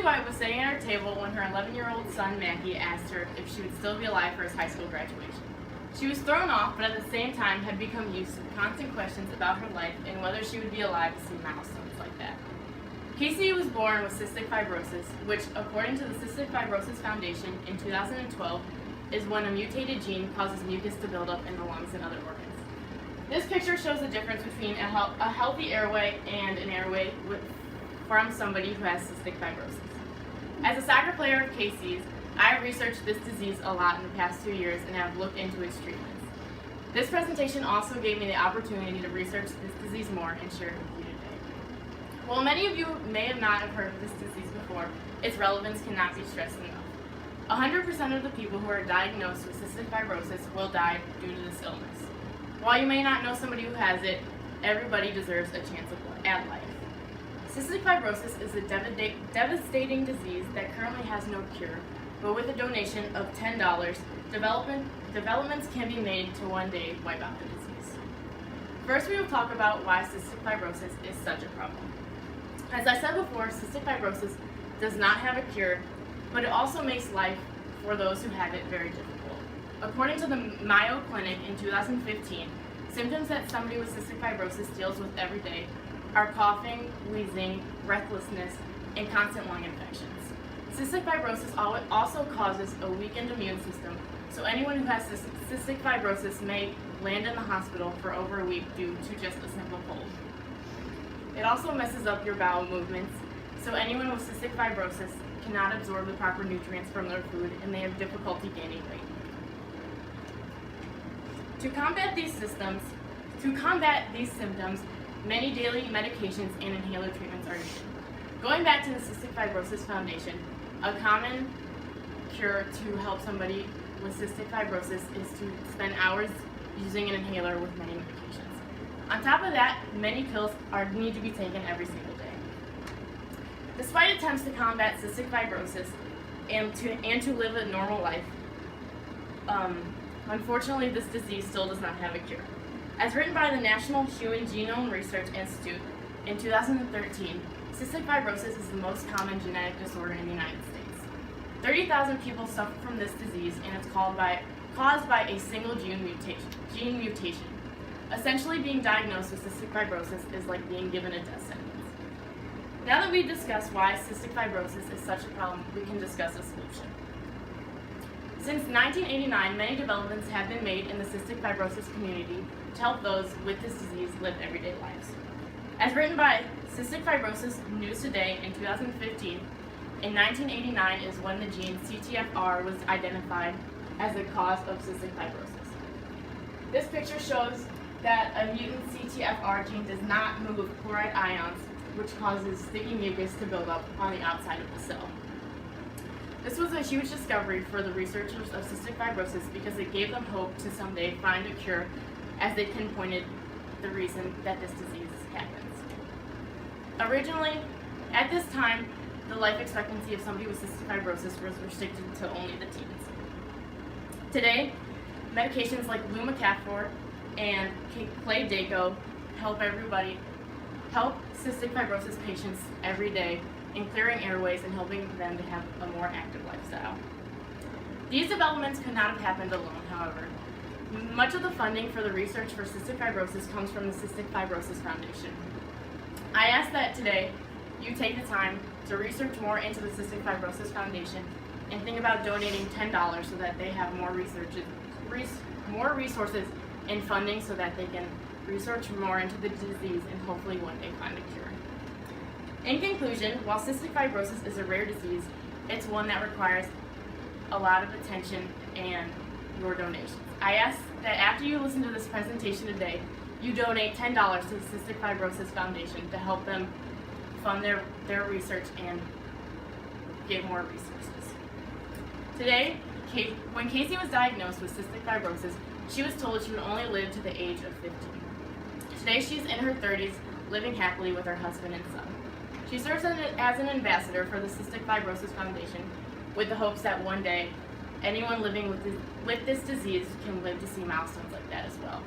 White was sitting at her table when her 11-year-old son, Mackie, asked her if she would still be alive for his high school graduation. She was thrown off, but at the same time had become used to the constant questions about her life and whether she would be alive to see milestones like that. Casey was born with cystic fibrosis, which, according to the Cystic Fibrosis Foundation in 2012, is when a mutated gene causes mucus to build up in the lungs and other organs. This picture shows the difference between a healthy airway and an airway from somebody who has cystic fibrosis. As a soccer player of Casey's, I have researched this disease a lot in the past 2 years and have looked into its treatments. This presentation also gave me the opportunity to research this disease more and share it with you today. While many of you may have not heard of this disease before, its relevance cannot be stressed enough. 100% of the people who are diagnosed with cystic fibrosis will die due to this illness. While you may not know somebody who has it, everybody deserves a chance at life. Cystic fibrosis is a devastating disease that currently has no cure, but with a donation of $10, developments can be made to one day wipe out the disease. First, we will talk about why cystic fibrosis is such a problem. As I said before, cystic fibrosis does not have a cure, but it also makes life for those who have it very difficult. According to the Mayo Clinic in 2015, symptoms that somebody with cystic fibrosis deals with every day are coughing, wheezing, breathlessness, and constant lung infections. Cystic fibrosis also causes a weakened immune system, so anyone who has cystic fibrosis may land in the hospital for over a week due to just a simple cold. It also messes up your bowel movements, so anyone with cystic fibrosis cannot absorb the proper nutrients from their food and they have difficulty gaining weight. To combat these symptoms, many daily medications and inhaler treatments are needed. Going back to the Cystic Fibrosis Foundation, a common cure to help somebody with cystic fibrosis is to spend hours using an inhaler with many medications. On top of that, many pills need to be taken every single day. Despite attempts to combat cystic fibrosis and to live a normal life, unfortunately, this disease still does not have a cure. As written by the National Human Genome Research Institute in 2013, cystic fibrosis is the most common genetic disorder in the United States. 30,000 people suffer from this disease, and it's caused by a single gene mutation. Essentially, being diagnosed with cystic fibrosis is like being given a death sentence. Now that we've discussed why cystic fibrosis is such a problem, we can discuss a solution. Since 1989, many developments have been made in the cystic fibrosis community to help those with this disease live everyday lives. As written by Cystic Fibrosis News Today in 2015, in 1989 is when the gene CTFR was identified as the cause of cystic fibrosis. This picture shows that a mutant CTFR gene does not move chloride ions, which causes sticky mucus to build up on the outside of the cell. This was a huge discovery for the researchers of cystic fibrosis because it gave them hope to someday find a cure, as they pinpointed the reason that this disease happens. Originally, at this time, the life expectancy of somebody with cystic fibrosis was restricted to only the teens. Today, medications like Lumacaftor and Claydaco help cystic fibrosis patients every day in clearing airways and helping them to have a more active lifestyle. These developments could not have happened alone, however. Much of the funding for the research for cystic fibrosis comes from the Cystic Fibrosis Foundation. I ask that today you take the time to research more into the Cystic Fibrosis Foundation and think about donating $10 so that they have more resources and funding so that they can research more into the disease and hopefully one day find a cure. In conclusion, while cystic fibrosis is a rare disease, it's one that requires a lot of attention and your donations. I ask that after you listen to this presentation today, you donate $10 to the Cystic Fibrosis Foundation to help them fund their research and get more resources. Today, when Casey was diagnosed with cystic fibrosis, she was told she would only live to the age of 15. Today, she's in her 30s, living happily with her husband and son. She serves as an ambassador for the Cystic Fibrosis Foundation with the hopes that one day, anyone living with this disease can live to see milestones like that as well.